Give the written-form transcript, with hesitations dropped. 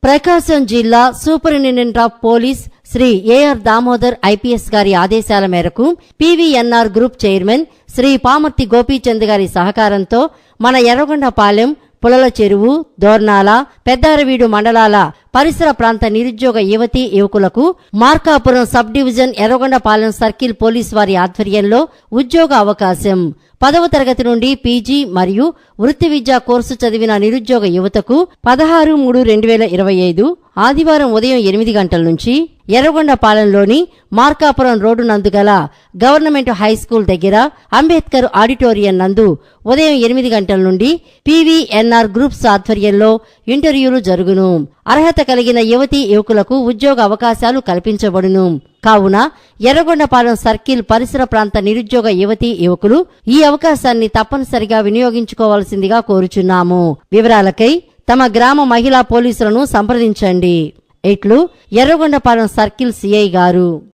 ప్రకాశం జిల్లా superintendent of police Shri A R Damodar IPS గారి ఆదేశాల మేరకు PVNR group chairman Shri Pamarthi Gopichand గారి సహకారంతో మన ఎర్రగొండపాలెం, పులల చెరువు, దోర్నాల, పెద్దారవీడు మండలాల పరిసర ప్రాంత నిరుద్యోగ యువతీ యువకులకు Markapuram sub division Yerragondapalem circle police వారి ఆధ్వర్యంలో ఉద్యోగ అవకాశం. 10వ తరగతి నుండి పీజీ మరియు వృత్తి విద్యా కోర్సు చదివిన నిరుద్యోగ యువతకు 16/3/2025 ఆదివారం ఉదయం 8 గంటల నుంచి ఎర్రగొండపాలెంలోని మార్కాపురం రోడ్డు నందు గల గవర్నమెంట్ హైస్కూల్ దగ్గర అంబేద్కర్ ఆడిటోరియం నందు ఉదయం 8 గంటల నుండి పీవీఎన్ఆర్ గ్రూప్స్ ఆధ్వర్యంలో ఇంటర్వ్యూలు జరుగును. అర్హత కలిగిన యువతీ యువకులకు ఉద్యోగ అవకాశాలు కల్పించబడును. కావున ఎర్రగొండపాలెం సర్కిల్ పరిసర ప్రాంత నిరుద్యోగ యువతీ యువకులు ఈ అవకాశాన్ని తప్పనిసరిగా వినియోగించుకోవాల్సిందిగా కోరుచున్నాము. వివరాలకై తమ గ్రామ మహిళా పోలీసులను సంప్రదించండి. ఇట్లు ఎర్రగొండపాలెం సర్కిల్ సిఐ గారు.